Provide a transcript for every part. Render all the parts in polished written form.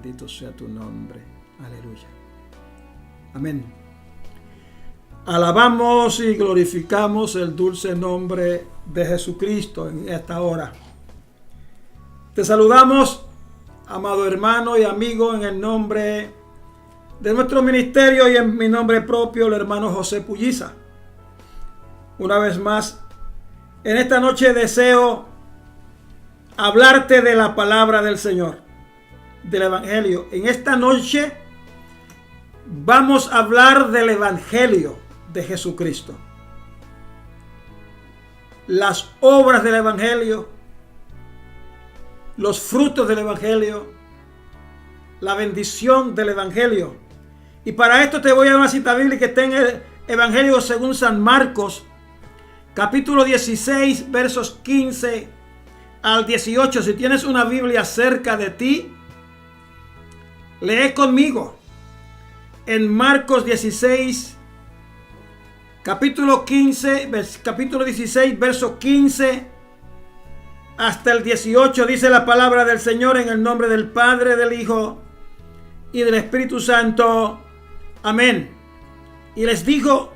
Bendito sea tu nombre. Aleluya. Amén. Alabamos y glorificamos el dulce nombre de Jesucristo en esta hora. Te saludamos, amado hermano y amigo, en el nombre de nuestro ministerio y en mi nombre propio, el hermano José Pulliza. Una vez más, en esta noche deseo hablarte de la palabra del Señor, del Evangelio. En esta noche vamos a hablar del Evangelio de Jesucristo. Las obras del Evangelio, los frutos del Evangelio, la bendición del Evangelio. Y para esto te voy a dar una cita bíblica que está en el Evangelio según San Marcos, capítulo 16, versos 15 al 18. Si tienes una Biblia cerca de ti, lee conmigo. En Marcos 16, capítulo 16, verso 15 hasta el 18, dice la palabra del Señor en el nombre del Padre, del Hijo y del Espíritu Santo. Amén. Y les dijo: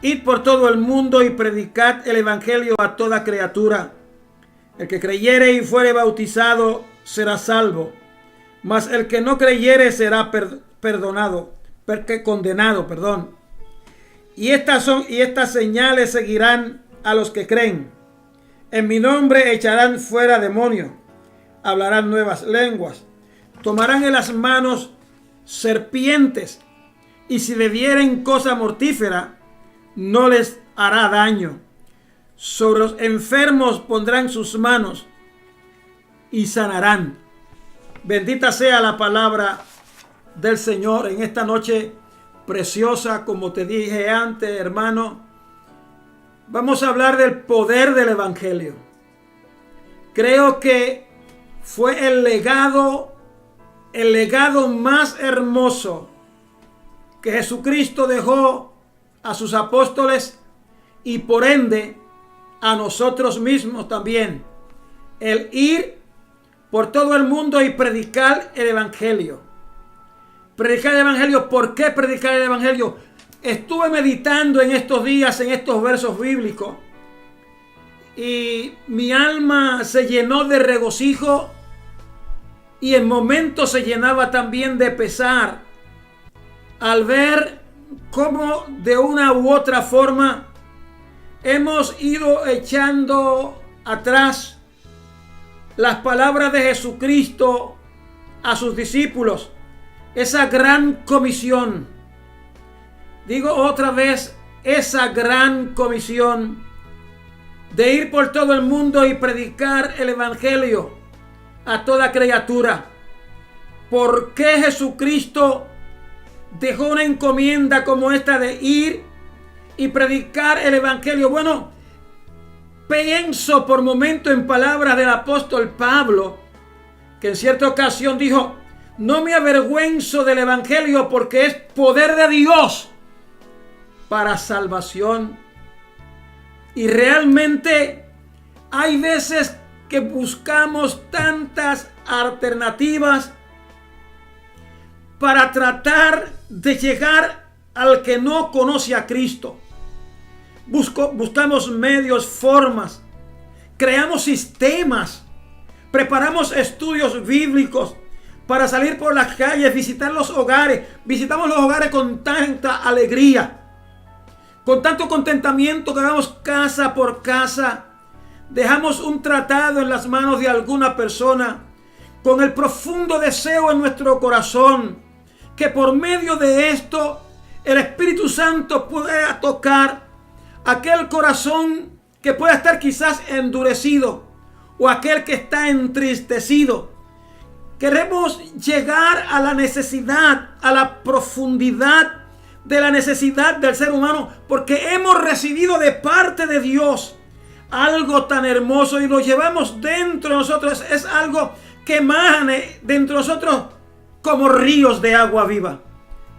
id por todo el mundo y predicad el Evangelio a toda criatura. El que creyere y fuere bautizado será salvo, mas el que no creyere será condenado. Y estas señales seguirán a los que creen. En mi nombre echarán fuera demonios, hablarán nuevas lenguas, tomarán en las manos serpientes, y si bebieren cosa mortífera, no les hará daño. Sobre los enfermos pondrán sus manos y sanarán. Bendita sea la palabra del Señor en esta noche preciosa. Como te dije antes, hermano, vamos a hablar del poder del Evangelio. Creo que fue el legado más hermoso que Jesucristo dejó a sus apóstoles y por ende a nosotros mismos también. El ir por todo el mundo y predicar el Evangelio. Predicar el Evangelio. ¿Por qué predicar el Evangelio? Estuve meditando en estos días en estos versos bíblicos y mi alma se llenó de regocijo y en momentos se llenaba también de pesar al ver cómo de una u otra forma hemos ido echando atrás las palabras de Jesucristo a sus discípulos, esa gran comisión. Digo otra vez, esa gran comisión de ir por todo el mundo y predicar el Evangelio a toda criatura. ¿Por qué Jesucristo dejó una encomienda como esta de ir y predicar el Evangelio? Bueno, pienso por momento en palabras del apóstol Pablo, que en cierta ocasión dijo: no me avergüenzo del Evangelio porque es poder de Dios para salvación. Y realmente hay veces que buscamos tantas alternativas para tratar de llegar al que no conoce a Cristo. Buscamos medios, formas, creamos sistemas, preparamos estudios bíblicos para salir por las calles, visitar los hogares. Visitamos los hogares con tanta alegría, con tanto contentamiento que vamos casa por casa. Dejamos un tratado en las manos de alguna persona con el profundo deseo en nuestro corazón que por medio de esto el Espíritu Santo pueda tocar aquel corazón que pueda estar quizás endurecido o aquel que está entristecido. Queremos llegar a la necesidad, a la profundidad de la necesidad del ser humano, porque hemos recibido de parte de Dios algo tan hermoso y lo llevamos dentro de nosotros. Es algo que emana dentro de nosotros como ríos de agua viva.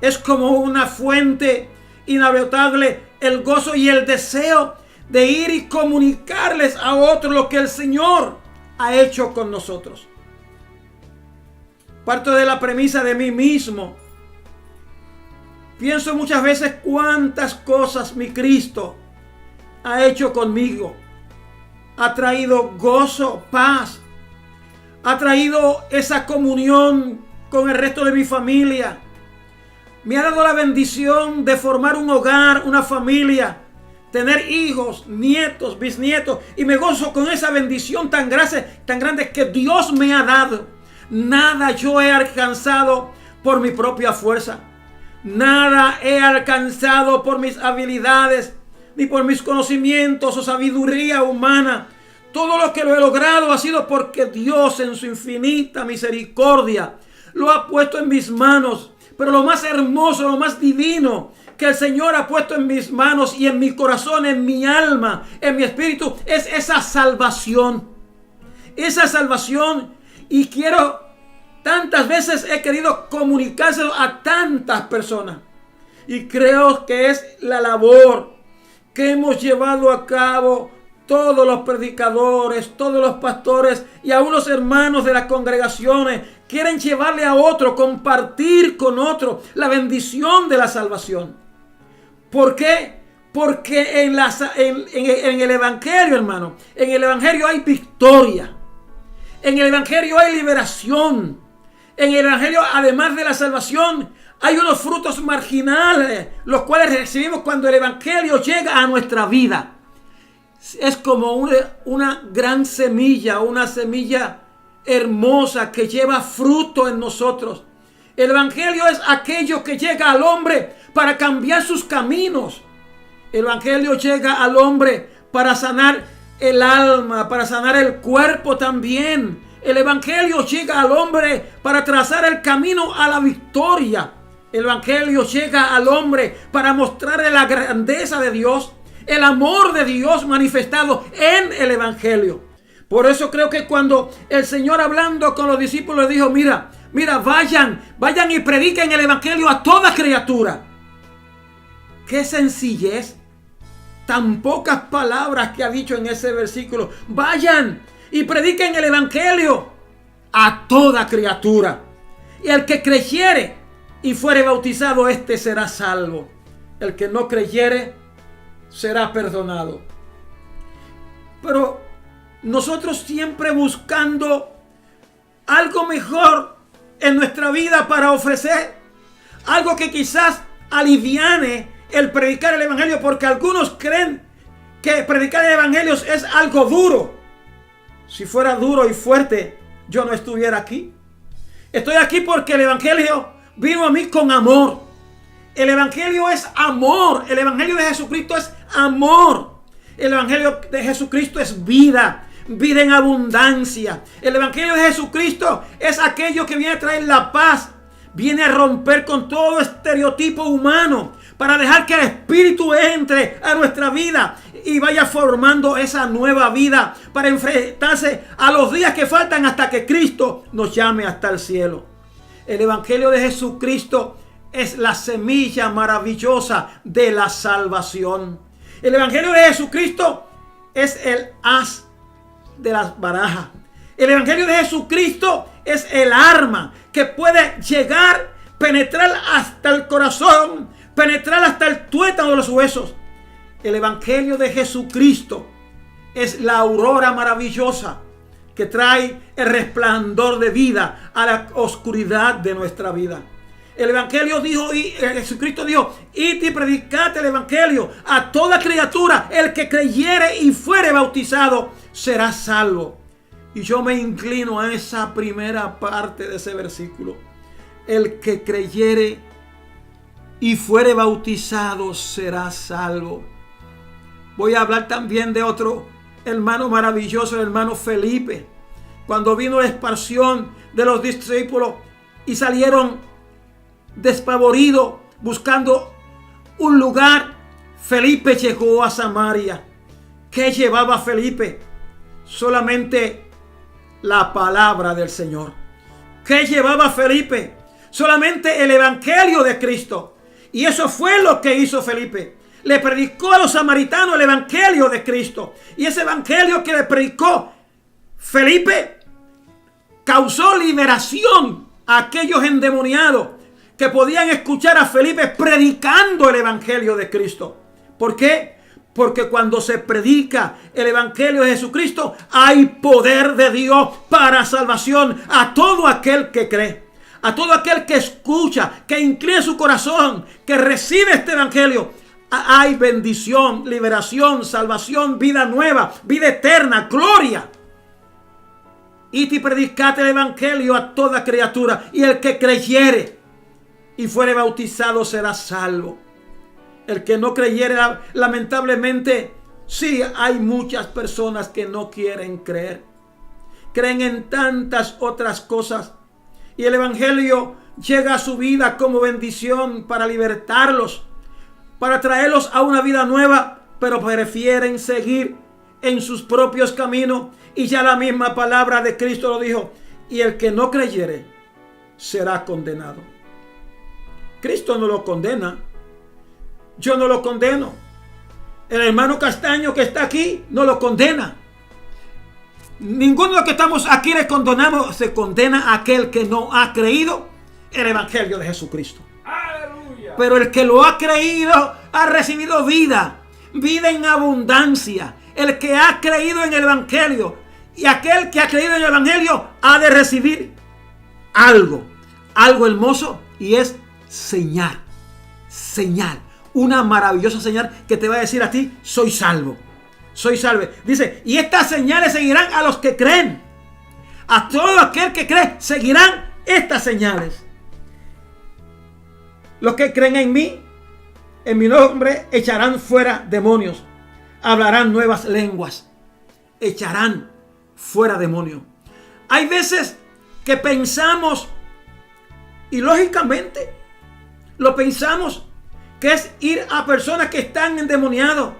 Es como una fuente inagotable, el gozo y el deseo de ir y comunicarles a otros lo que el Señor ha hecho con nosotros. parto de la premisa de mí mismo. Pienso muchas veces cuántas cosas mi Cristo ha hecho conmigo. Ha traído gozo, paz. Ha traído esa comunión con el resto de mi familia. Me ha dado la bendición de formar un hogar, una familia, tener hijos, nietos, bisnietos. Y me gozo con esa bendición tan grande que Dios me ha dado. Nada yo he alcanzado por mi propia fuerza. Nada he alcanzado por mis habilidades, ni por mis conocimientos o sabiduría humana. Todo lo que lo he logrado ha sido porque Dios en su infinita misericordia lo ha puesto en mis manos. Pero lo más hermoso, lo más divino que el Señor ha puesto en mis manos y en mi corazón, en mi alma, en mi espíritu, es esa salvación. Esa salvación. Y tantas veces he querido comunicárselo a tantas personas. Y creo que es la labor que hemos llevado a cabo todos los predicadores, todos los pastores y aún los hermanos de las congregaciones. Quieren llevarle a otro, compartir con otro la bendición de la salvación. ¿Por qué? Porque en el Evangelio, hermano, en el Evangelio hay victoria. En el Evangelio hay liberación. En el Evangelio, además de la salvación, hay unos frutos marginales, los cuales recibimos cuando el Evangelio llega a nuestra vida. Es como una gran semilla, una semilla hermosa que lleva fruto en nosotros. El Evangelio es aquello que llega al hombre para cambiar sus caminos. El Evangelio llega al hombre para sanar el alma, para sanar el cuerpo también. El Evangelio llega al hombre para trazar el camino a la victoria. El Evangelio llega al hombre para mostrarle la grandeza de Dios, el amor de Dios manifestado en el Evangelio. Por eso creo que cuando el Señor, hablando con los discípulos, dijo: mira, vayan y prediquen el Evangelio a toda criatura. Qué sencillez, tan pocas palabras que ha dicho en ese versículo. Vayan y prediquen el Evangelio a toda criatura. Y el que creyere y fuere bautizado, este será salvo. El que no creyere será perdonado. Pero nosotros siempre buscando algo mejor en nuestra vida para ofrecer, algo que quizás aliviane el predicar el Evangelio, porque algunos creen que predicar el Evangelio es algo duro. Si fuera duro y fuerte, yo no estuviera aquí. Estoy aquí porque el Evangelio vino a mí con amor. El Evangelio es amor. El Evangelio de Jesucristo es amor. El Evangelio de Jesucristo es vida. Vida en abundancia. El Evangelio de Jesucristo es aquello que viene a traer la paz. Viene a romper con todo estereotipo humano, para dejar que el Espíritu entre a nuestra vida y vaya formando esa nueva vida para enfrentarse a los días que faltan hasta que Cristo nos llame hasta el cielo. El Evangelio de Jesucristo es la semilla maravillosa de la salvación. El Evangelio de Jesucristo es el as de las barajas. El Evangelio de Jesucristo es el arma que puede llegar, penetrar hasta el corazón, penetrar hasta el tuétano de los huesos. El Evangelio de Jesucristo es la aurora maravillosa que trae el resplandor de vida a la oscuridad de nuestra vida. El Evangelio dijo, y Jesucristo dijo: id y predicad el Evangelio a toda criatura. El que creyere y fuere bautizado será salvo. Y yo me inclino a esa primera parte de ese versículo. El que creyere y fuere bautizado será salvo. Voy a hablar también de otro hermano maravilloso, el hermano Felipe. Cuando vino la expansión de los discípulos y salieron despavoridos buscando un lugar, Felipe llegó a Samaria. ¿Qué llevaba Felipe? Solamente la palabra del Señor. ¿Qué llevaba Felipe? Solamente el Evangelio de Cristo. Y eso fue lo que hizo Felipe. Le predicó a los samaritanos el Evangelio de Cristo. Y ese Evangelio que le predicó Felipe causó liberación a aquellos endemoniados que podían escuchar a Felipe predicando el evangelio de Cristo. ¿Por qué? Porque cuando se predica el evangelio de Jesucristo, hay poder de Dios para salvación a todo aquel que cree, a todo aquel que escucha, que incline su corazón, que recibe este evangelio. Hay bendición, liberación, salvación, vida nueva, vida eterna, gloria. Id y predicad el evangelio a toda criatura, y el que creyere y fuere bautizado será salvo. El que no creyere, lamentablemente, sí, hay muchas personas que no quieren creer. Creen en tantas otras cosas. Y el evangelio llega a su vida como bendición para libertarlos, para traerlos a una vida nueva, pero prefieren seguir en sus propios caminos. Y ya la misma palabra de Cristo lo dijo: y el que no creyere será condenado. Cristo no lo condena. Yo no lo condeno. El hermano Castaño que está aquí no lo condena. Ninguno de los que estamos aquí le condenamos. Se condena a aquel que no ha creído el evangelio de Jesucristo. ¡Aleluya! Pero el que lo ha creído ha recibido vida, vida en abundancia. El que ha creído en el evangelio, y aquel que ha creído en el evangelio ha de recibir algo hermoso, y es señal, una maravillosa señal que te va a decir a ti: soy salvo, soy salve. Dice: y estas señales seguirán a los que creen. A todo aquel que cree seguirán estas señales. Los que creen en mí, en mi nombre, echarán fuera demonios, hablarán nuevas lenguas, echarán fuera demonios. Hay veces que pensamos, y lógicamente lo pensamos, que es ir a personas que están endemoniados,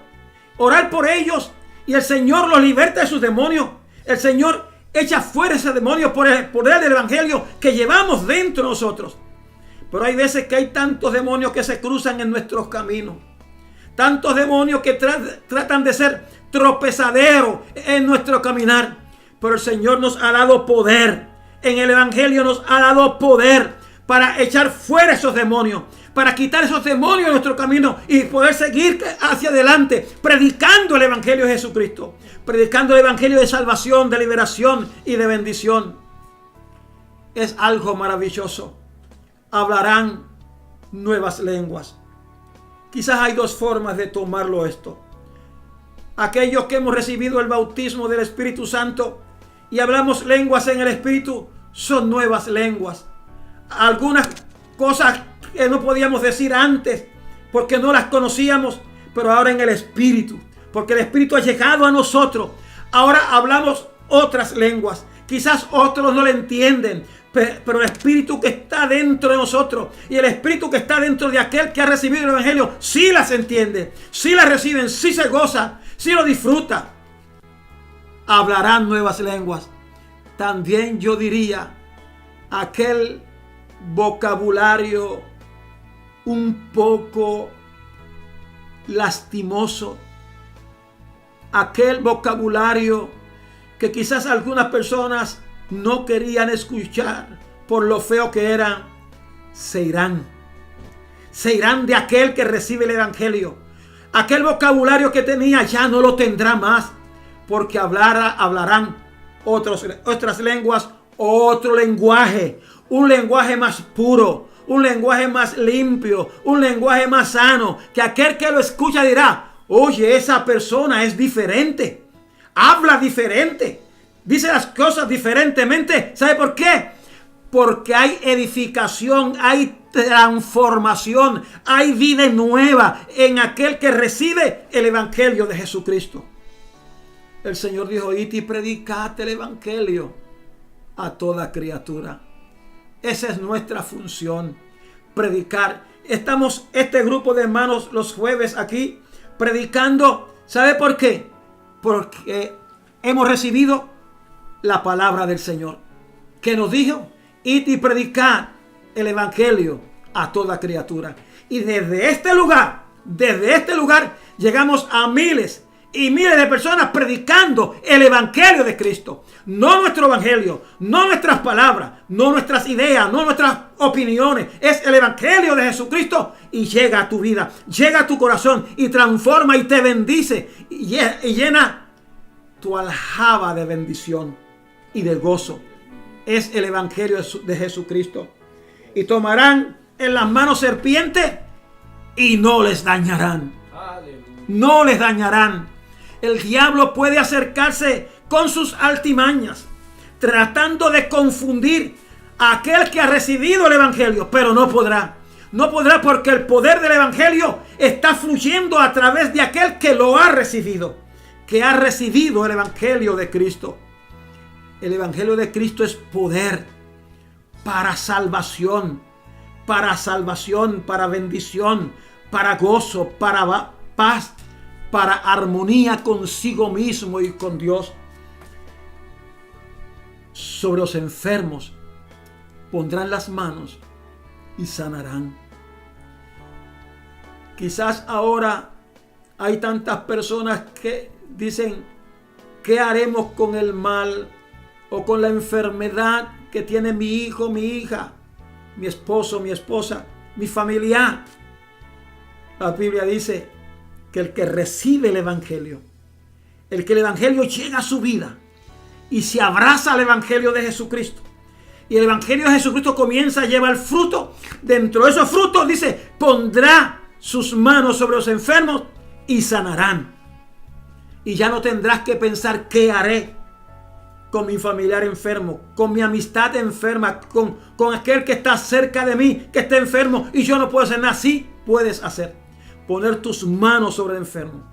orar por ellos, y el Señor los liberta de sus demonios. El Señor echa fuera ese demonio por el poder del evangelio que llevamos dentro de nosotros. Pero hay veces que hay tantos demonios que se cruzan en nuestros caminos, tantos demonios que tratan de ser tropezaderos en nuestro caminar. Pero el Señor nos ha dado poder. En el evangelio nos ha dado poder para echar fuera esos demonios, para quitar esos demonios de nuestro camino y poder seguir hacia adelante predicando el evangelio de Jesucristo, predicando el evangelio de salvación, de liberación y de bendición. Es algo maravilloso. Hablarán nuevas lenguas. Quizás hay dos formas de tomarlo esto. Aquellos que hemos recibido el bautismo del Espíritu Santo y hablamos lenguas en el Espíritu, son nuevas lenguas. Algunas cosas que no podíamos decir antes porque no las conocíamos, pero ahora en el Espíritu, porque el Espíritu ha llegado a nosotros, ahora hablamos otras lenguas. Quizás otros no le entienden, pero el Espíritu que está dentro de nosotros y el Espíritu que está dentro de aquel que ha recibido el evangelio sí las entiende, sí las reciben, sí se goza, sí lo disfruta. Hablarán nuevas lenguas. También yo diría aquel vocabulario un poco lastimoso, aquel vocabulario que quizás algunas personas no querían escuchar por lo feo que eran, se irán de aquel que recibe el evangelio. Aquel vocabulario que tenía ya no lo tendrá más, porque hablarán otras lenguas, otro lenguaje, un lenguaje más puro, un lenguaje más limpio, un lenguaje más sano, que aquel que lo escucha dirá: oye, esa persona es diferente, habla diferente, dice las cosas diferentemente. ¿Sabe por qué? Porque hay edificación, hay transformación, hay vida nueva en aquel que recibe el evangelio de Jesucristo. El Señor dijo: id y predicad el evangelio a toda criatura. Esa es nuestra función, predicar. Estamos este grupo de hermanos los jueves aquí predicando. ¿Sabe por qué? Porque hemos recibido la palabra del Señor, que nos dijo: id y predicad el evangelio a toda criatura. Y desde este lugar llegamos a miles y miles de personas predicando el evangelio de Cristo. No nuestro evangelio, no nuestras palabras, no nuestras ideas, no nuestras opiniones. Es el evangelio de Jesucristo y llega a tu vida, llega a tu corazón y transforma y te bendice y llena tu aljaba de bendición y de gozo. Es el evangelio de Jesucristo. Y tomarán en las manos serpientes y no les dañarán. No les dañarán. El diablo puede acercarse con sus altimañas, tratando de confundir a aquel que ha recibido el evangelio, pero no podrá. No podrá, porque el poder del evangelio está fluyendo a través de aquel que lo ha recibido, que ha recibido el evangelio de Cristo. El evangelio de Cristo es poder para salvación, para bendición, para gozo, para paz, para armonía consigo mismo y con Dios. Sobre los enfermos pondrán las manos y sanarán. Quizás ahora hay tantas personas que dicen: ¿qué haremos con el mal o con la enfermedad que tiene mi hijo, mi hija, mi esposo, mi esposa, mi familiar? La Biblia dice que el que recibe el evangelio, el que el evangelio llega a su vida y se abraza al evangelio de Jesucristo, y el evangelio de Jesucristo comienza a llevar fruto, dentro de esos frutos dice: pondrá sus manos sobre los enfermos y sanarán. Y ya no tendrás que pensar: ¿qué haré con mi familiar enfermo, con mi amistad enferma, con aquel que está cerca de mí, que está enfermo y yo no puedo hacer nada? Sí puedes hacer. Poner tus manos sobre el enfermo.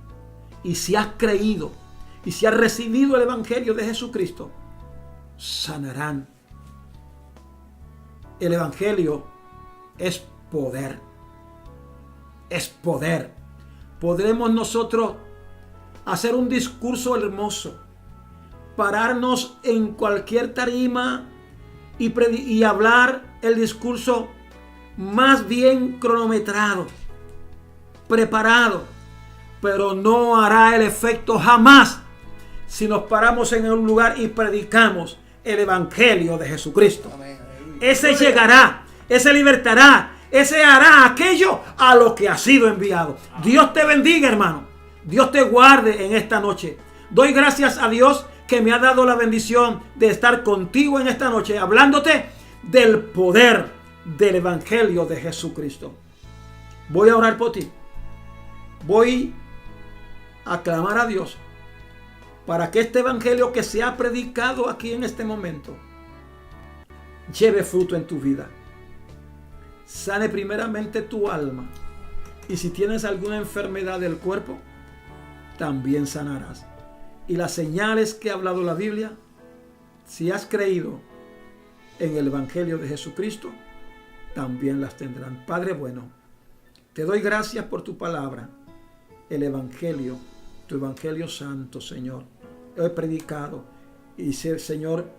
Y si has creído y si has recibido el evangelio de Jesucristo, sanarán. El evangelio es poder. Es poder. Podremos nosotros hacer un discurso hermoso, pararnos en cualquier tarima y hablar el discurso más bien cronometrado, preparado, pero no hará el efecto jamás si nos paramos en un lugar y predicamos el evangelio de Jesucristo. Amén. Ese llegará, ese libertará, ese hará aquello a lo que ha sido enviado. Dios te bendiga, hermano. Dios te guarde en esta noche. Doy gracias a Dios que me ha dado la bendición de estar contigo en esta noche, hablándote del poder del evangelio de Jesucristo. Voy a orar por ti. Voy a clamar a Dios para que este evangelio que se ha predicado aquí en este momento lleve fruto en tu vida. Sane primeramente tu alma. Y si tienes alguna enfermedad del cuerpo, también sanarás. Y las señales que ha hablado la Biblia, si has creído en el evangelio de Jesucristo, también las tendrán. Padre bueno, te doy gracias por tu palabra, el evangelio, tu evangelio santo, Señor. He predicado y sé, Señor,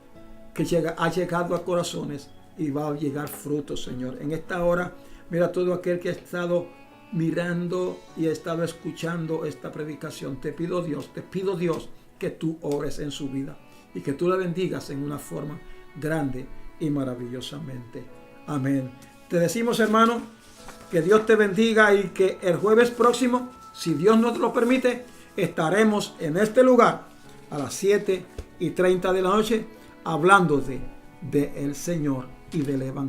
que ha llegado a corazones y va a llegar fruto, Señor. En esta hora, mira todo aquel que ha estado mirando y ha estado escuchando esta predicación. Te pido Dios que tú obres en su vida y que tú la bendigas en una forma grande y maravillosamente. Amén. Te decimos, hermano, que Dios te bendiga y que el jueves próximo, si Dios nos lo permite, estaremos en este lugar a las 7:30 de la noche hablándote del Señor y del Evangelio.